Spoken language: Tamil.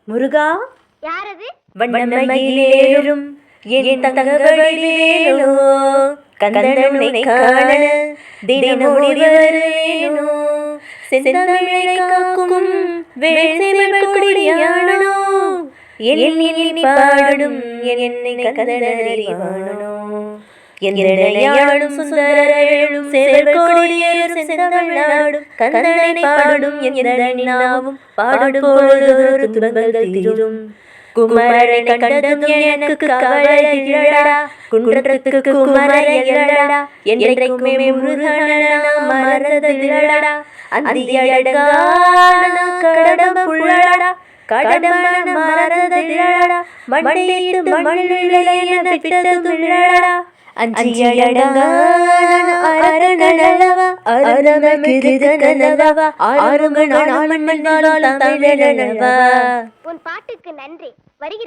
முருகா யாரது? வண்ணமயிலேறும் என் தங்கவடிவேலோ கந்தனுனை காண தினமோடி வருவேனோ செந்தமிழை காக்கும் வேள்செவிழ் கொடியானோ எண்ணி பாடும் என்னை கந்தனறிவானோ எந்தனையாளும் சுந்தரவேளும் சேவல் கொடியேறும் செந்தமிழ்நாடும் கந்தனை பாடும் எந்தனினாவும் பாடும் பொழுதொரு துன்பங்கள் தீரும் குமரனை கண்டதும் எனக்கு கவலை இல்லடா குன்றத்துக்கு குமரையல்லடா என்றைக்குமே முருகனை நாம் மறந்ததில்லடா அந்தியடங்கான கடம்ப புள்ளடா கடம்பன மறந்ததில்லடா மண்டையிட்டு மண்ணிலே என விட்டதும் இல்லடா அஞ்சியடங்கான அரங்கனல்லவா அரங்கமிருகனல்லவா ஆறுங்க நான் மண்ணில் தமிழனவா. உன் பாட்டுக்கு நன்றி. வருகிறேன்.